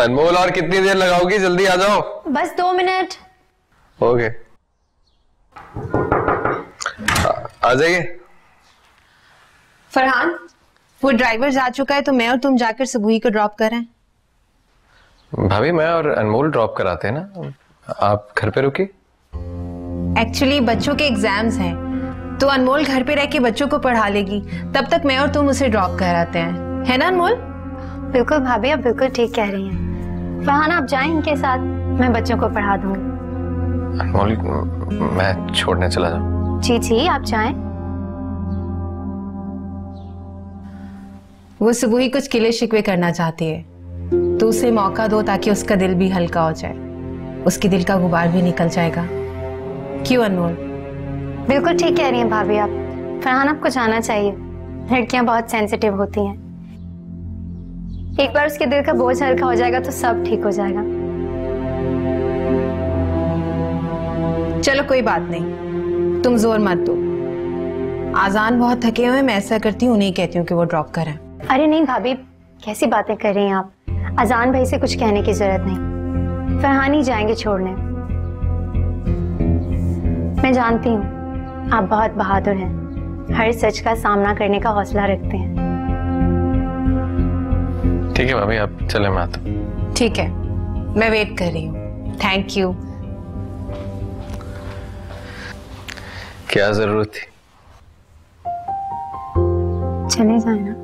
अनमोल, और कितनी देर लगाओगी? जल्दी आ जाओ। बस 2 मिनट। ओके, आ जाइए। फरहान, वो ड्राइवर जा चुका है तो मैं और तुम जाकर सबूही को ड्रॉप कर रहे हैं। भाभी, मैं और अनमोल ड्रॉप कराते हैं ना, आप घर पे रुकी। एक्चुअली बच्चों के एग्जाम्स हैं तो अनमोल घर पे रह के बच्चों को पढ़ा लेगी, तब तक मैं और तुम उसे ड्रॉप कराते हैं, है ना अनमोल? बिल्कुल भाभी, आप बिल्कुल ठीक कह रही हैं। फरहान, आप जाएं इनके साथ, मैं बच्चों को पढ़ा दूंगी। अनमोल, मैं छोड़ने चला जाऊं? जी जी, आप जाएं। वो सबूही कुछ किले शिकवे करना चाहती है तो उसे मौका दो ताकि उसका दिल भी हल्का हो जाए, उसके दिल का गुबार भी निकल जाएगा। क्यों अनमोल? बिल्कुल ठीक कह रही हैं भाभी आप। फरहान, आपको जाना चाहिए, लड़कियां बहुत सेंसिटिव होती हैं। एक बार उसके दिल का बोझ हल्का हो जाएगा तो सब ठीक हो जाएगा। चलो कोई बात नहीं, तुम जोर मत दो। आजान बहुत थके हुए, मैं ऐसा करती हूँ, उन्हें कहती हूँ कि वो ड्रॉप करें। अरे नहीं भाभी, कैसी बातें कर रही हैं आप? अजान भाई से कुछ कहने की जरूरत नहीं, फरहान ही जाएंगे छोड़ने। मैं जानती हूँ आप बहुत बहादुर हैं, हर सच का सामना करने का हौसला रखते हैं। ठीक है भाभी, आप चले, मैं आता हूँ। ठीक है, मैं वेट कर रही हूँ। Thank you. क्या जरूरत थी? चले जाए ना।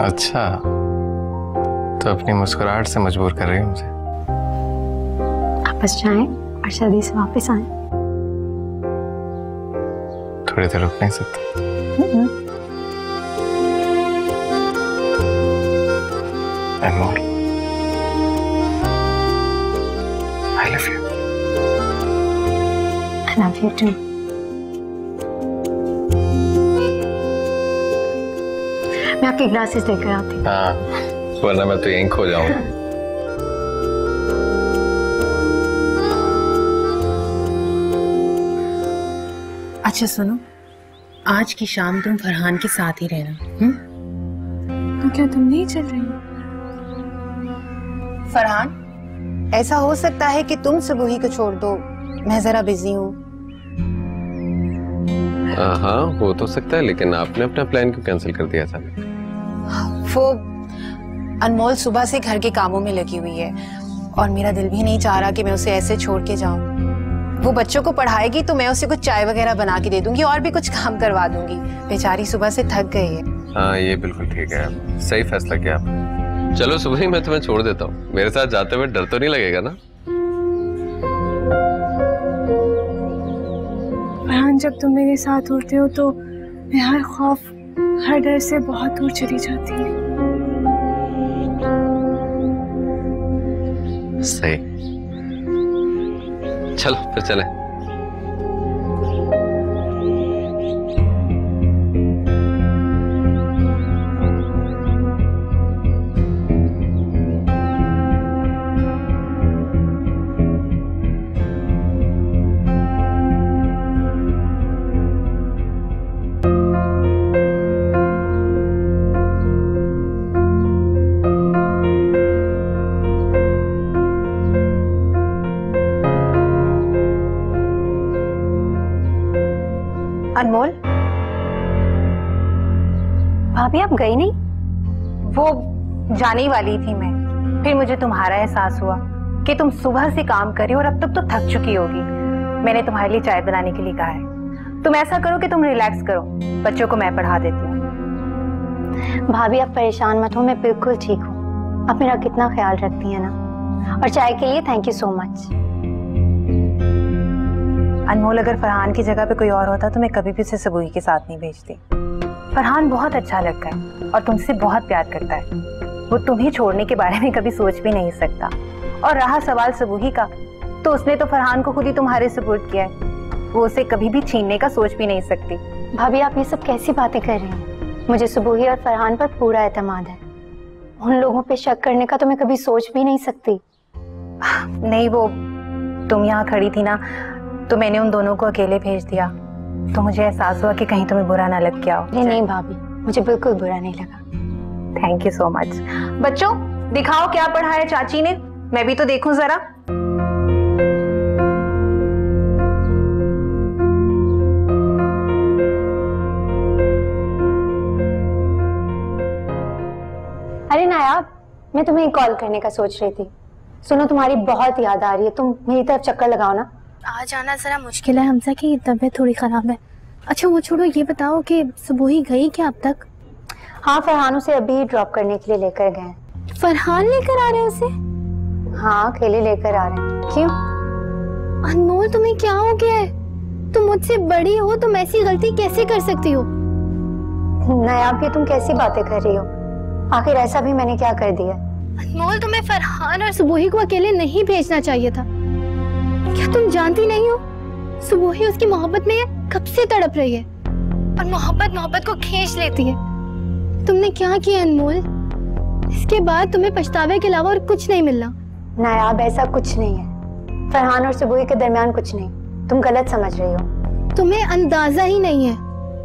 अच्छा, तो अपनी मुस्कुराहट से मजबूर कर रही हूँ मुझे। आप बस जाएं और जल्दी से वापस आएं। थोड़ी देर रुक नहीं सकते? अनमोल, I love you. I love you too. मैं आपके ग्लासेस लेकर आती हूँ। हाँ, वरना मैं तो यहीं खो जाऊंगा। अच्छा सुनो, आज की शाम तुम फरहान के साथ ही रहना। तो क्या तुम नहीं चल रही? फरहान, ऐसा हो सकता है कि तुम सबूही को छोड़ दो, मैं जरा बिजी हूँ। हाँ, हो तो सकता है, लेकिन आपने अपना प्लान क्यों कैंसिल कर दिया था? वो अनमोल सुबह से घर के कामों में लगी हुई है और मेरा दिल भी नहीं चाह रहा कि मैं उसे ऐसे छोड़ के जाऊं। वो बच्चों को पढ़ाएगी तो मैं उसे कुछ चाय वगैरह बना के दे दूंगी और भी कुछ काम करवा दूंगी। बेचारी सुबह से थक गई है। हाँ, ये बिल्कुल ठीक है, सही फैसला किया आपने। चलो सुबह मैं तुम्हें छोड़ देता हूँ, मेरे साथ जाते हुए डर तो नहीं लगेगा ना? फरहान, जब तुम मेरे साथ होते हो तो मैं हर खौफ, हर डर से बहुत दूर चली जाती हूँ। सही, चलो फिर चलें। अनमोल, भाभी आप गई नहीं? वो जाने ही वाली थी मैं, फिर मुझे तुम्हारा एहसास हुआ कि तुम सुबह से काम कर रही हो और अब तक तो थक चुकी होगी। मैंने तुम्हारे लिए चाय बनाने के लिए कहा है। तुम ऐसा करो कि तुम रिलैक्स करो, बच्चों को मैं पढ़ा देती हूँ। भाभी आप परेशान मत हो, मैं बिल्कुल ठीक हूँ। आप मेरा कितना ख्याल रखती हैं ना। और चाय के लिए थैंक यू सो मच। अनमोल, अगर फरहान की जगह पे कोई और होता तो मैं कभी भी उसे सबूही के साथ नहीं भेजती। फरहान बहुत अच्छा लड़का है और तुमसे बहुत प्यार करता है। वो तुम्हें छोड़ने के बारे में कभी सोच भी नहीं सकता। और रहा सवाल सबूही का, तो उसने तो फरहान को खुद ही तुम्हारे सुपुर्द किया है। वो उसे कभी भी छीनने का सोच भी नहीं सकती। भाभी आप ये सब कैसी बातें कर रही हैं? मुझे सबूही और फरहान पर पूरा एतमाद है। उन लोगों पे शक करने का तो मैं कभी सोच भी नहीं सकती। नहीं, वो तुम यहाँ खड़ी थी ना, तो मैंने उन दोनों को अकेले भेज दिया, तो मुझे एहसास हुआ कि कहीं तुम्हें बुरा ना लग गया हो। नहीं भाभी, मुझे बिल्कुल बुरा नहीं लगा। Thank you so much. बच्चों, दिखाओ क्या पढ़ा है चाची ने, मैं भी तो देखूं जरा। अरे नायाब, मैं तुम्हें कॉल करने का सोच रही थी। सुनो, तुम्हारी बहुत याद आ रही है, तुम मेरी तरफ चक्कर लगाओ ना। आज आना जरा मुश्किल है, हमजा की तबीयत थोड़ी खराब है। अच्छा वो छोड़ो, ये बताओ कि सुबोही गई क्या अब तक? हाँ, फरहान उसे अभी ड्रॉप करने के लिए लेकर गए। फरहान लेकर आ रहे हैं उसे? हाँ, अकेले लेकर आ रहे हैं। क्यों? अनमोल तुम्हें क्या हो गया है? तुम मुझसे बड़ी हो, तुम ऐसी गलती कैसे कर सकती हो? नायाब, ये तुम कैसी बातें कर रही हो? आखिर ऐसा भी मैंने क्या कर दिया? अनमोल, तुम्हें फरहान और सुबोही को अकेले नहीं भेजना चाहिए था। क्या तुम जानती नहीं हो? सुबोही उसकी मोहब्बत में कब से तड़प रही है और मोहब्बत को खींच लेती है। तुमने क्या किया अनमोल? इसके बाद तुम्हें पछतावे के अलावा और कुछ नहीं मिलना। नायाब, ऐसा कुछ नहीं है। फरहान और सुबोही के दरमियान कुछ नहीं, तुम गलत समझ रही हो। तुम्हें अंदाजा ही नहीं है,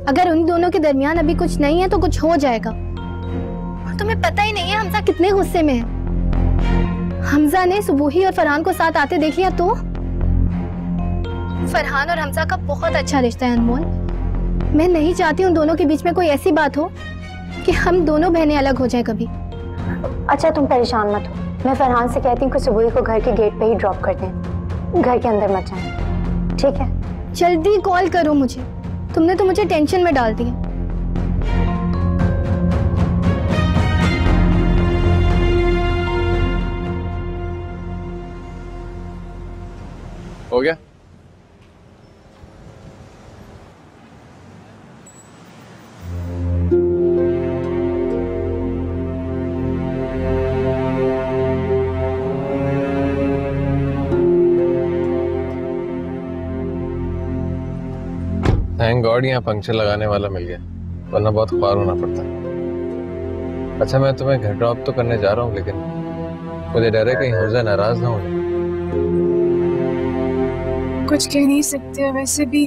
अगर उन दोनों के दरमियान अभी कुछ नहीं है तो कुछ हो जाएगा। और तुम्हें पता ही नहीं है हमजा कितने गुस्से में है। हमजा ने सुबोही और फरहान को साथ आते देख लिया तो? फरहान और हमजा का बहुत अच्छा रिश्ता है अनमोल। मैं नहीं चाहती उन दोनों के बीच में कोई ऐसी बात हो कि हम दोनों बहनें अलग हो जाएं कभी। अच्छा, तुम परेशान मत हो, मैं फरहान से कहती हूँ कि सुबोही को घर के गेट पे ही ड्रॉप कर दें, घर के अंदर मत जाएं। ठीक है? जल्दी कॉल करो मुझे, तुमने तो मुझे टेंशन में डाल दिया। हो गया? थैंक गॉड यहाँ पंक्चर लगाने वाला मिल गया, वरना बहुत ख्वार होना पड़ता। अच्छा, मैं तुम्हें घर ड्रॉप तो करने जा रहा हूँ, लेकिन मुझे डर है कहीं हमजा नाराज ना हो जाए। कुछ कह नहीं सकते, वैसे भी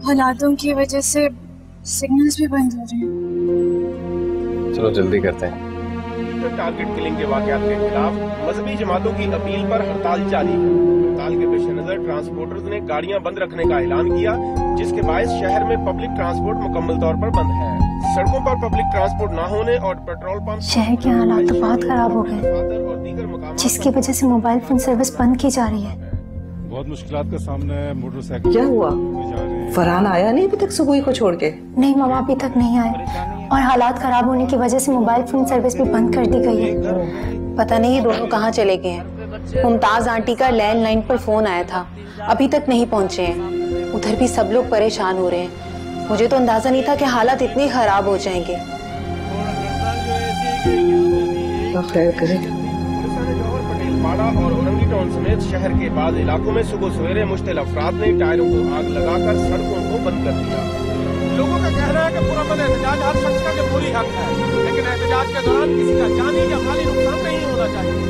हालातों की वजह से सिग्नल्स भी बंद हो रहे हैं। चलो जल्दी करते हैं। टारगेट किलिंग के वाकयात के खिलाफ मजहबी जमातों की अपील पर हड़ताल जारी है। हड़ताल के पेश नजर ट्रांसपोर्टर्स ने गाड़ियां बंद रखने का ऐलान किया, जिसके बायस शहर में पब्लिक ट्रांसपोर्ट मुकम्मल तौर पर बंद है। सड़कों पर पब्लिक ट्रांसपोर्ट न होने और पेट्रोल पंप शहर के हालात तो बहुत खराब हो गए, जिसकी वजह से मोबाइल फोन सर्विस बंद की जा रही है। बहुत मुश्किलात का सामना है। मोटरसाइकिल क्या हुआ? फरहान आया नहीं अभी तक सुबोही को छोड़ के? नहीं मामा, अभी तक नहीं आए, और हालात खराब होने की वजह से मोबाइल फोन सर्विस भी बंद कर दी गई है। पता नहीं ये दोनों कहाँ चले गए हैं। मुमताज आंटी का लैंडलाइन पर फोन आया था, अभी तक नहीं पहुंचे हैं। उधर भी सब लोग परेशान हो रहे हैं। मुझे तो अंदाजा नहीं था कि हालात इतने खराब हो जाएंगे। तो खैर करे। पाड़ा और औरंगी टाउन समेत शहर के बाद इलाकों में सुबह सवेरे मुश्तिल अफराद ने टायरों को आग लगाकर सड़कों को बंद कर दिया। लोगों का कहना है कि पुरअमन एहतजाज हर शख्स का जमहूरी हक है, लेकिन एहतजाज के दौरान किसी का जानी या माली नुकसान नहीं होना चाहिए।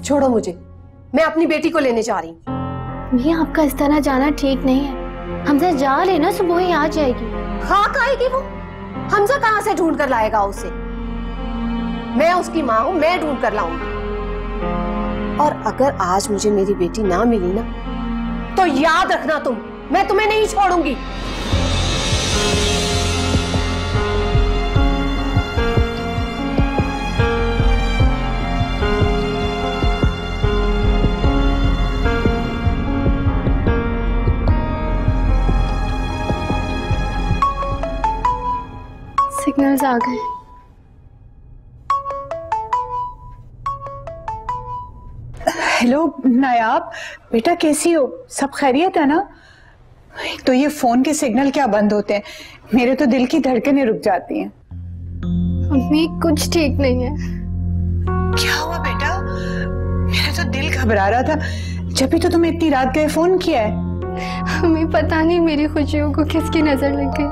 छोड़ो मुझे, मैं अपनी बेटी को लेने जा रही हूँ। ये आपका इस तरह जाना ठीक नहीं है। हमजा जा रहे ना, सुबह ही आ जाएगी। खाक आएगी वो? हमजा कहाँ से ढूंढ कर लाएगा उसे? मैं उसकी माँ हूँ, मैं ढूंढ कर लाऊंगी। और अगर आज मुझे मेरी बेटी ना मिली ना, तो याद रखना तुम, मैं तुम्हें नहीं छोड़ूंगी। सिग्नल्स आ गए। हेलो नायाब, बेटा कैसी हो? सब खैरियत है ना? तो ये फोन के सिग्नल क्या बंद होते हैं, मेरे तो दिल की धड़कनें रुक जाती हैं। अम्मी कुछ ठीक नहीं है। क्या हुआ बेटा? मेरा तो दिल घबरा रहा था, जब भी तो तुम्हें इतनी रात गए फोन किया है। हमें पता नहीं मेरी खुशियों को किसकी नजर लग गई।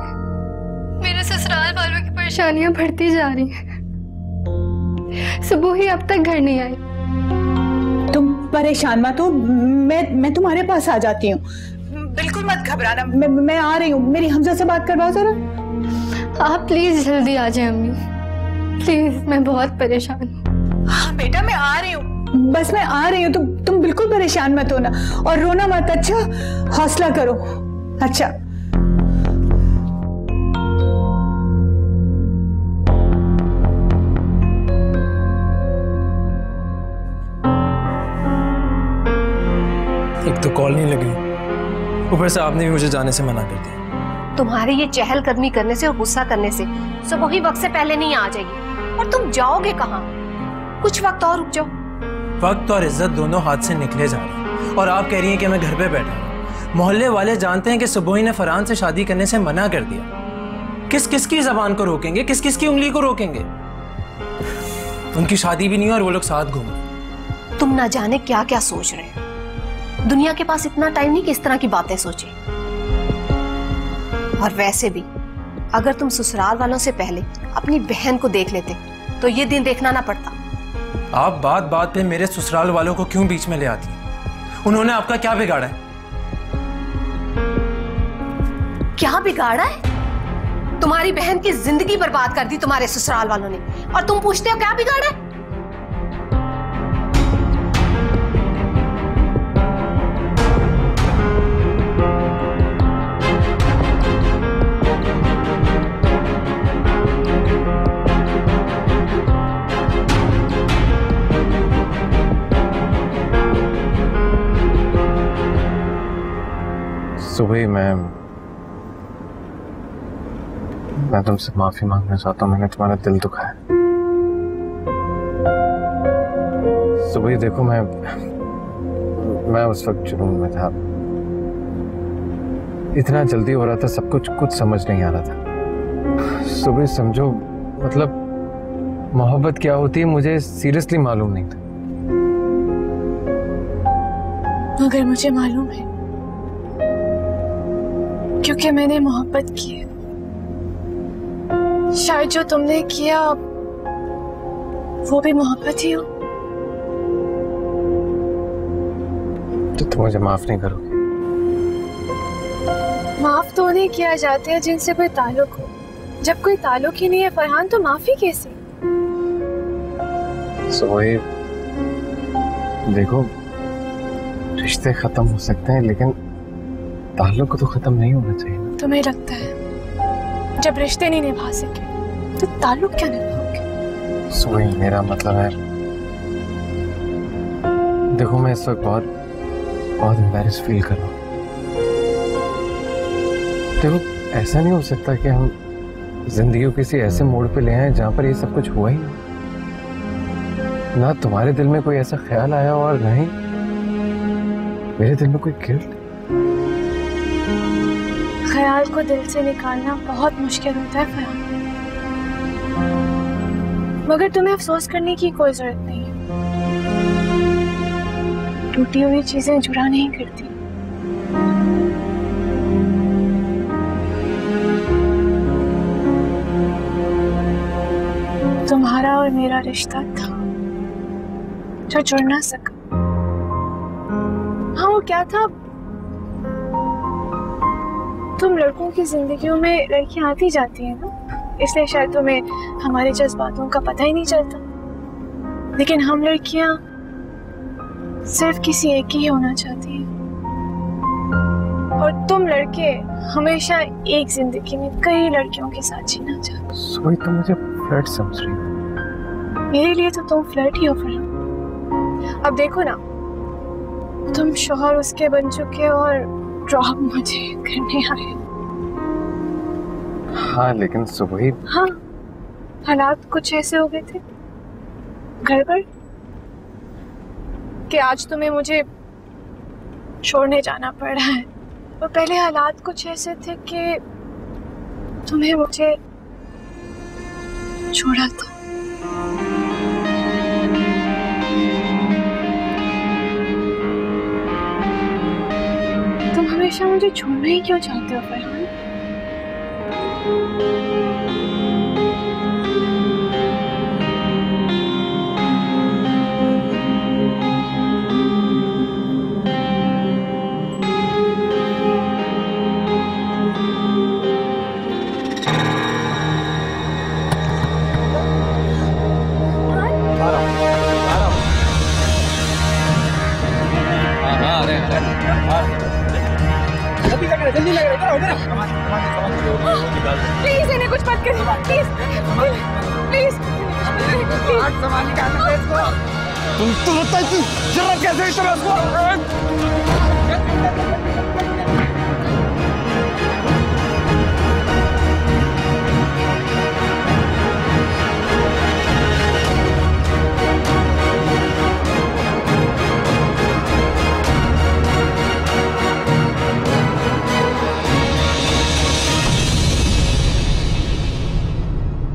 मेरे ससुराल वालों की परेशानियां बढ़ती जा रही हैं। सुबह ही अब तक घर नहीं आई। तुम परेशान मत हो, मैं तुम्हारे पास आ जाती हूँ, बिल्कुल मत घबराना। मैं आ रही हूँ। मेरी हमजा से बात करवाओ जरा। आप प्लीज जल्दी आ जाए अम्मी, प्लीज, मैं बहुत परेशान हूँ। हाँ बेटा मैं आ रही हूँ, बस मैं आ रही हूँ। तुम बिल्कुल परेशान मत होना और रोना मत, अच्छा? हौसला करो। अच्छा एक तो कॉल नहीं लगी, ऊपर से आपने भी मुझे जाने से मना कर दिया। तुम्हारी ये चहलकदमी करने से और गुस्सा करने से सुबह ही वक्त से पहले नहीं आ जाएगी। और तुम जाओगे कहाँ? कुछ वक्त और रुक जाओ। वक्त और इज्जत दोनों हाथ से निकले जा रहे हैं और आप कह रही हैं कि मैं घर पे बैठा हूँ। मोहल्ले वाले जानते हैं कि सुबोही ने फरहान से शादी करने से मना कर दिया। किस किस की जबान को रोकेंगे, किस किस की उंगली को रोकेंगे? उनकी शादी भी नहीं है और वो लोग साथ घूम रहे। तुम ना जाने क्या क्या सोच रहे हो। दुनिया के पास इतना टाइम नहीं कि इस तरह की बातें सोचे। और वैसे भी अगर तुम ससुराल वालों से पहले अपनी बहन को देख लेते तो ये दिन देखना ना पड़ता। आप बात बात पे मेरे ससुराल वालों को क्यों बीच में ले आती हैं? उन्होंने आपका क्या बिगाड़ा है? क्या बिगाड़ा है? तुम्हारी बहन की जिंदगी बर्बाद कर दी तुम्हारे ससुराल वालों ने, और तुम पूछते हो क्या बिगाड़ा है? सुबह मैं तुमसे माफी मांगना चाहता हूँ, मैंने तुम्हारा दिल दुखाया। सुबह देखो मैं उस वक्त जुनून में था, इतना जल्दी हो रहा था, सब कुछ समझ नहीं आ रहा था। सुबह समझो, मतलब मोहब्बत क्या होती है मुझे सीरियसली मालूम नहीं था। मगर मुझे मालूम है, क्योंकि मैंने मोहब्बत की है। शायद जो तुमने किया वो भी मोहब्बत ही हो। तो तुम मुझे माफ नहीं करोगे? माफ तो उन्हें किया जाते हैं जिनसे कोई ताल्लुक हो। जब कोई ताल्लुक ही नहीं है फरहान, तो माफी कैसे? सोए देखो, रिश्ते खत्म हो सकते हैं लेकिन ताल्लुक तो खत्म नहीं होना चाहिए। तुम्हें लगता है जब रिश्ते नहीं निभा सके तो ताल्लुक क्या निभाओगे? सोए मेरा मतलब है, देखो मैं इस वक्त बहुत एम्बैरेस फील कर रहा हूँ। देखो ऐसा नहीं हो सकता कि हम जिंदगी को किसी ऐसे मोड़ पे ले आए जहां पर ये सब कुछ हुआ ही ना तुम्हारे दिल में कोई ऐसा ख्याल आया और ना ही मेरे दिल में कोई गिल्ट। ख्याल को दिल से निकालना बहुत मुश्किल होता है फरहान, मगर तुम्हें अफसोस करने की कोई जरूरत नहीं है। टूटी हुई चीजें जुड़ा नहीं करती। तुम्हारा और मेरा रिश्ता था जो जुड़ ना सका। हाँ, वो क्या था? तुम लड़कों की जिंदगियों में लड़कियां आती जाती हैं ना, इसलिए शायद तुम्हें हमारे जज्बातों का पता ही नहीं चलता। लेकिन हम लड़कियां सिर्फ किसी एक की ही होना चाहती हैं, और तुम लड़के हमेशा एक जिंदगी में कई लड़कियों के साथ जीना चाहते। सोई तुम मुझे फ्लर्ट समझ रही हो? मेरे लिए तो तुम फ्लर्ट ही हो फरहान। अब देखो ना, तुम शोहर उसके बन चुके और ड्रॉप मुझे करने आए। हाँ लेकिन सुबह ही हाँ, हालात कुछ ऐसे हो गए थे गड़बड़ कि आज तुम्हें मुझे छोड़ने जाना पड़ रहा है। और पहले हालात कुछ ऐसे थे कि तुम्हें मुझे छोड़ा था। तुम हमेशा मुझे छोड़ना ही क्यों चाहते हो फरहान? प्लीज इन्हें कुछ मत करिए, प्लीज प्लीज तुम जरा कैसे इस तरह